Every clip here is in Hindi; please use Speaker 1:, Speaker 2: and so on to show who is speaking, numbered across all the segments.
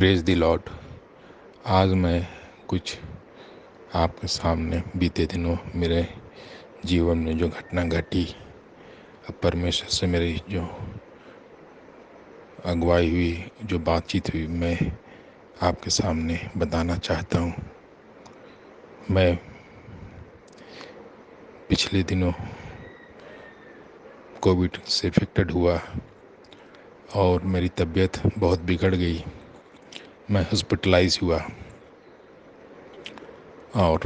Speaker 1: Praise the Lord. आज मैं कुछ आपके सामने बीते दिनों मेरे जीवन में जो घटना घटी, अब परमेश्वर से मेरी जो अगुवाई हुई, जो बातचीत हुई, मैं आपके सामने बताना चाहता हूँ। मैं पिछले दिनों कोविड से इफेक्टेड हुआ और मेरी तबीयत बहुत बिगड़ गई। मैं हॉस्पिटलाइज हुआ और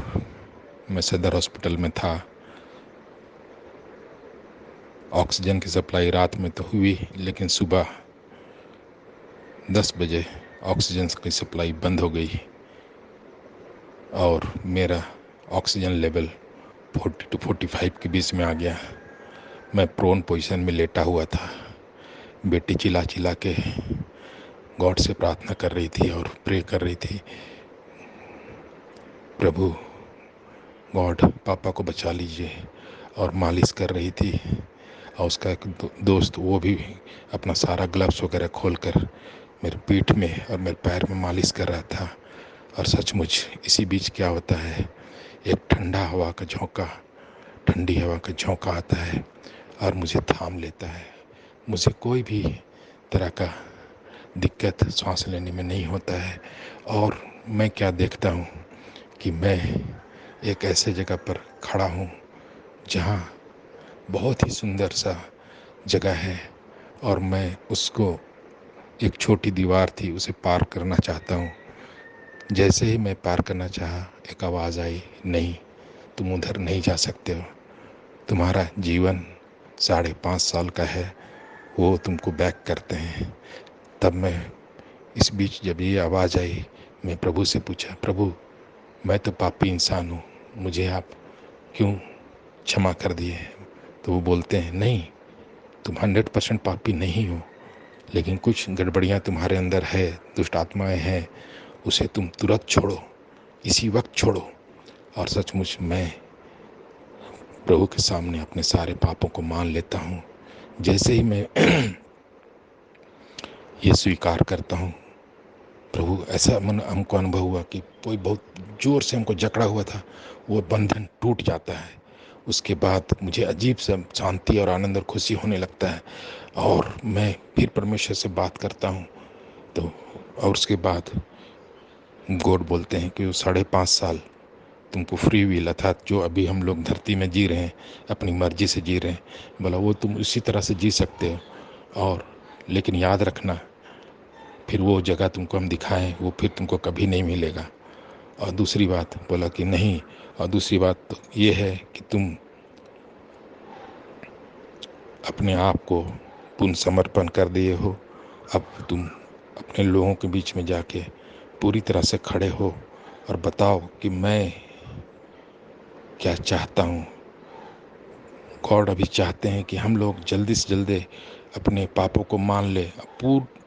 Speaker 1: मैं सदर हॉस्पिटल में था। ऑक्सीजन की सप्लाई रात में तो हुई, लेकिन सुबह 10 बजे ऑक्सीजन की सप्लाई बंद हो गई और मेरा ऑक्सीजन लेवल 40 to 45 के बीच में आ गया। मैं प्रोन पोजीशन में लेटा हुआ था। बेटी चिल्ला चिल्ला के गॉड से प्रार्थना कर रही थी और प्रे कर रही थी, प्रभु गॉड पापा को बचा लीजिए, और मालिश कर रही थी। और उसका एक दोस्त, वो भी अपना सारा ग्लव्स वगैरह खोल कर मेरे पीठ में और मेरे पैर में मालिश कर रहा था। और सचमुच इसी बीच क्या होता है, एक ठंडी हवा का झोंका आता है और मुझे थाम लेता है। मुझे कोई भी तरह का दिक्कत सांस लेने में नहीं होता है। और मैं क्या देखता हूँ कि मैं एक ऐसे जगह पर खड़ा हूँ जहाँ बहुत ही सुंदर सा जगह है, और मैं उसको, एक छोटी दीवार थी, उसे पार करना चाहता हूँ। जैसे ही मैं पार करना चाहा, एक आवाज़ आई, नहीं, तुम उधर नहीं जा सकते हो। तुम्हारा जीवन 5.5 साल का है, वो तुमको बैक करते हैं। तब मैं, इस बीच जब ये आवाज़ आई, मैं प्रभु से पूछा, प्रभु मैं तो पापी इंसान हूँ, मुझे आप क्यों क्षमा कर दिए? तो वो बोलते हैं, नहीं, तुम 100% पापी नहीं हो, लेकिन कुछ गड़बड़ियाँ तुम्हारे अंदर है, दुष्ट आत्माएं हैं, उसे तुम तुरंत छोड़ो, इसी वक्त छोड़ो। और सचमुच मैं प्रभु के सामने अपने सारे पापों को मान लेता हूँ। जैसे ही मैं ये स्वीकार करता हूँ, प्रभु, ऐसा मन हमको अनुभव हुआ कि कोई बहुत ज़ोर से हमको जकड़ा हुआ था, वो बंधन टूट जाता है। उसके बाद मुझे अजीब सा शांति और आनंद और खुशी होने लगता है, और मैं फिर परमेश्वर से बात करता हूँ। तो और उसके बाद गॉड बोलते हैं कि वो 5.5 साल तुमको फ्री विल, अर्थात जो अभी हम लोग धरती में जी रहे हैं, अपनी मर्जी से जी रहे हैं, बोला वो तुम उसी तरह से जी सकते हो। और लेकिन याद रखना, फिर वो जगह तुमको हम दिखाएं, वो फिर तुमको कभी नहीं मिलेगा। और दूसरी बात बोला कि नहीं, और दूसरी बात तो ये है कि तुम अपने आप को पूर्ण समर्पण कर दिए हो। अब तुम अपने लोगों के बीच में जाके पूरी तरह से खड़े हो और बताओ कि मैं क्या चाहता हूँ। गॉड अभी चाहते हैं कि हम लोग जल्दी से जल्दी अपने पापों को मान ले,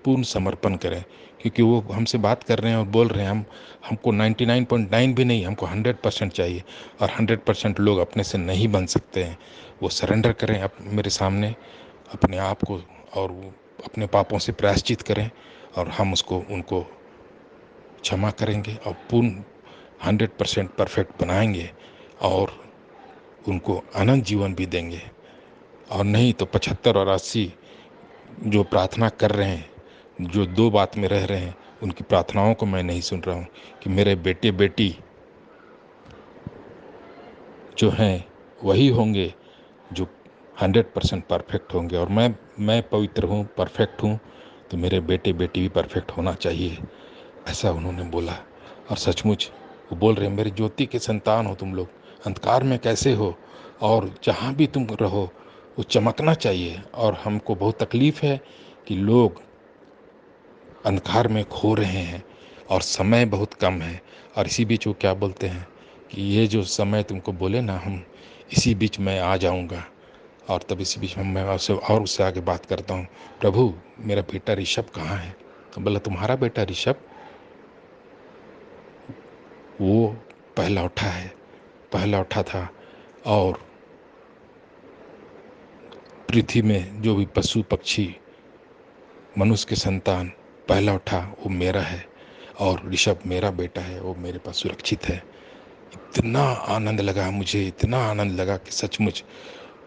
Speaker 1: पूर्ण समर्पण करें, क्योंकि वो हमसे बात कर रहे हैं और बोल रहे हैं, हमको 99.9 भी नहीं, हमको 100% चाहिए, और 100% लोग अपने से नहीं बन सकते हैं। वो सरेंडर करें मेरे सामने अपने आप को, और वो अपने पापों से प्रायश्चित करें, और हम उनको क्षमा करेंगे और पूर्ण 100% परफेक्ट बनाएंगे, और उनको अनंत जीवन भी देंगे। और नहीं तो 75 और 80 जो प्रार्थना कर रहे हैं, जो 2 बात में रह रहे हैं, उनकी प्रार्थनाओं को मैं नहीं सुन रहा हूँ कि मेरे बेटे बेटी जो हैं वही होंगे जो 100% परफेक्ट होंगे, और मैं पवित्र हूँ, परफेक्ट हूँ, तो मेरे बेटे बेटी भी परफेक्ट होना चाहिए, ऐसा उन्होंने बोला। और सचमुच वो बोल रहे हैं, मेरी ज्योति के संतान हो तुम लोग, अंधकार में कैसे हो, और जहाँ भी तुम रहो वो चमकना चाहिए। और हमको बहुत तकलीफ़ है कि लोग अंधकार में खो रहे हैं और समय बहुत कम है। और इसी बीच वो क्या बोलते हैं कि ये जो समय तुमको बोले ना, हम इसी बीच मैं आ जाऊंगा। और तब इसी बीच में मैं उससे आगे बात करता हूँ, प्रभु मेरा बेटा ऋषभ कहाँ है? तो बोला, तुम्हारा बेटा ऋषभ वो पहला उठा था, और पृथ्वी में जो भी पशु पक्षी, मनुष्य के संतान, पहला उठा वो मेरा है। और ऋषभ मेरा बेटा है, वो मेरे पास सुरक्षित है। इतना आनंद लगा मुझे, इतना आनंद लगा कि सचमुच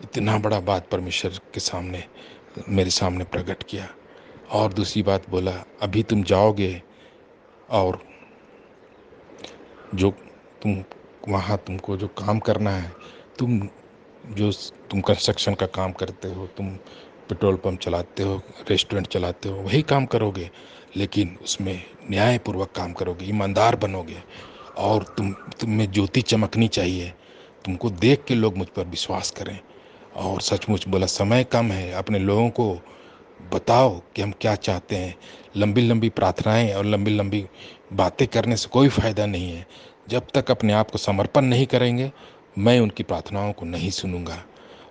Speaker 1: इतना बड़ा बात परमेश्वर के सामने मेरे सामने प्रकट किया। और दूसरी बात बोला, अभी तुम जाओगे और जो तुम वहाँ तुमको जो काम करना है, तुम जो तुम कंस्ट्रक्शन का काम करते हो, तुम पेट्रोल पंप चलाते हो, रेस्टोरेंट चलाते हो, वही काम करोगे, लेकिन उसमें न्यायपूर्वक काम करोगे, ईमानदार बनोगे। और तुम में ज्योति चमकनी चाहिए, तुमको देख के लोग मुझ पर विश्वास करें। और सचमुच बोला, समय कम है, अपने लोगों को बताओ कि हम क्या चाहते हैं। लंबी लंबी प्रार्थनाएं और लंबी लंबी बातें करने से कोई फ़ायदा नहीं है। जब तक अपने आप को समर्पण नहीं करेंगे, मैं उनकी प्रार्थनाओं को नहीं सुनूंगा।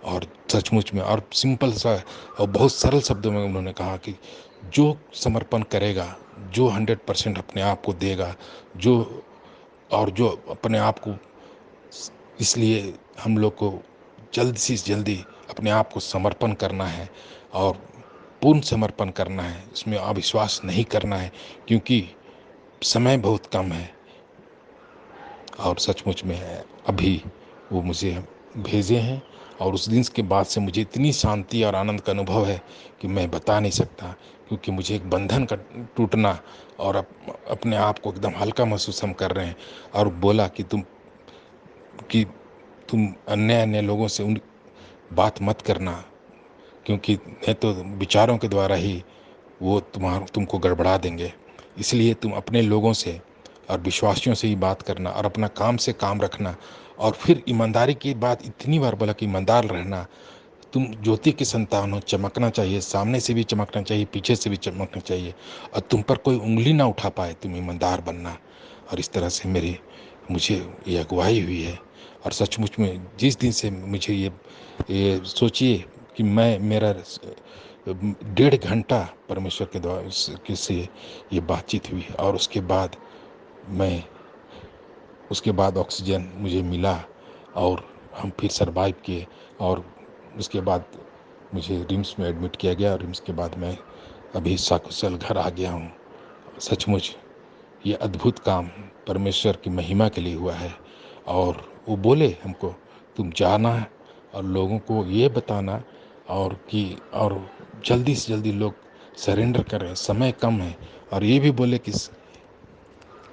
Speaker 1: और सचमुच में, और सिंपल सा और बहुत सरल शब्दों में उन्होंने कहा कि जो समर्पण करेगा, जो 100% अपने आप को देगा, जो और जो अपने आप को, इसलिए हम लोग को जल्द से जल्दी अपने आप को समर्पण करना है और पूर्ण समर्पण करना है, इसमें अविश्वास नहीं करना है, क्योंकि समय बहुत कम है। और सचमुच में अभी वो मुझे भेजे हैं, और उस दिन के बाद से मुझे इतनी शांति और आनंद का अनुभव है कि मैं बता नहीं सकता। क्योंकि मुझे एक बंधन का टूटना और अपने आप को एकदम हल्का महसूस हम कर रहे हैं। और बोला कि तुम अन्य अन्य लोगों से उन बात मत करना, क्योंकि नहीं तो विचारों के द्वारा ही वो तुमको गड़बड़ा देंगे। इसलिए तुम अपने लोगों से और विश्वासियों से ही बात करना और अपना काम से काम रखना। और फिर ईमानदारी की बात इतनी बार बोला कि ईमानदार रहना। तुम ज्योति के संतान हो, चमकना चाहिए, सामने से भी चमकना चाहिए, पीछे से भी चमकना चाहिए, और तुम पर कोई उंगली ना उठा पाए, तुम ईमानदार बनना। और इस तरह से मुझे ये अगुवाई हुई है। और सचमुच में जिस दिन से मुझे ये सोचिए कि मैं मेरा 1.5 घंटा परमेश्वर के द्वारा से ये बातचीत हुई, और मैं उसके बाद ऑक्सीजन मुझे मिला और हम फिर सरवाइव किए। और उसके बाद मुझे रिम्स में एडमिट किया गया, और रिम्स के बाद मैं अभी सकुशल घर आ गया हूँ। सचमुच ये अद्भुत काम परमेश्वर की महिमा के लिए हुआ है। और वो बोले हमको, तुम जाना और लोगों को ये बताना, और जल्दी से जल्दी लोग सरेंडर करें, समय कम है। और ये भी बोले कि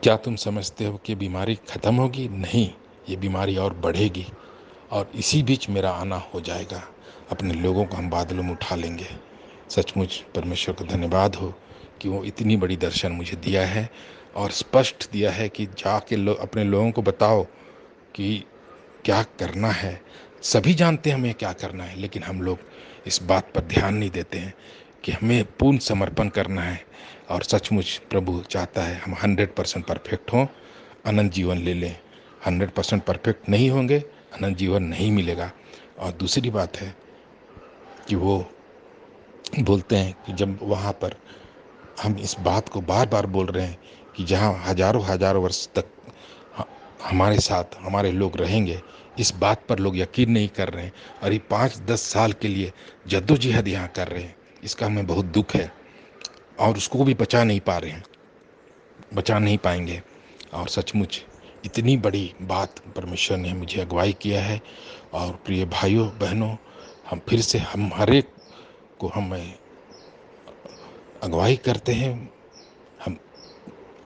Speaker 1: क्या तुम समझते हो कि बीमारी ख़त्म होगी? नहीं, ये बीमारी और बढ़ेगी। और इसी बीच मेरा आना हो जाएगा, अपने लोगों को हम बादलों में उठा लेंगे। सचमुच परमेश्वर को धन्यवाद हो कि वो इतनी बड़ी दर्शन मुझे दिया है, और स्पष्ट दिया है कि जाके अपने लोगों को बताओ कि क्या करना है। सभी जानते हैं हमें क्या करना है, लेकिन हम लोग इस बात पर ध्यान नहीं देते हैं कि हमें पूर्ण समर्पण करना है। और सचमुच प्रभु चाहता है हम 100% परफेक्ट हों, अनंत जीवन ले लें। 100% परफेक्ट नहीं होंगे, अनंत जीवन नहीं मिलेगा। और दूसरी बात है कि वो बोलते हैं कि जब वहाँ पर हम इस बात को बार बार बोल रहे हैं कि जहाँ हजारों हजारों वर्ष तक ह- हमारे साथ हमारे लोग रहेंगे, इस बात पर लोग यकीन नहीं कर रहे हैं। और ये 5-10 साल के लिए जद्दोजहद यहाँ कर रहे हैं, इसका हमें बहुत दुख है। और उसको भी बचा नहीं पाएंगे। और सचमुच इतनी बड़ी बात परमेश्वर ने मुझे अगुवाई किया है। और प्रिय भाइयों बहनों, हम फिर से हम हर एक को हम अगुवाई करते हैं, हम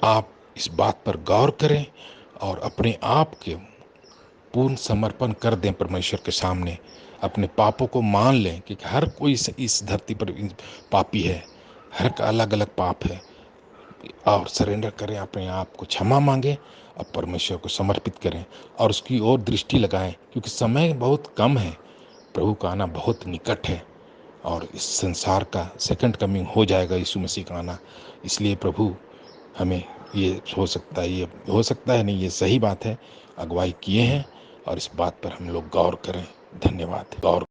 Speaker 1: आप इस बात पर गौर करें और अपने आप के पूर्ण समर्पण कर दें परमेश्वर के सामने। अपने पापों को मान लें, क्योंकि हर कोई इस धरती पर पापी है, हर का अलग अलग पाप है। और सरेंडर करें, अपने आप को क्षमा मांगें और परमेश्वर को समर्पित करें और उसकी ओर दृष्टि लगाएं, क्योंकि समय बहुत कम है, प्रभु का आना बहुत निकट है। और इस संसार का सेकंड कमिंग हो जाएगा, यीशु मसीह का आना। इसलिए प्रभु हमें ये हो सकता है नहीं, ये सही बात है, अगुवाई किए हैं। और इस बात पर हम लोग गौर करें। धन्यवाद। गौर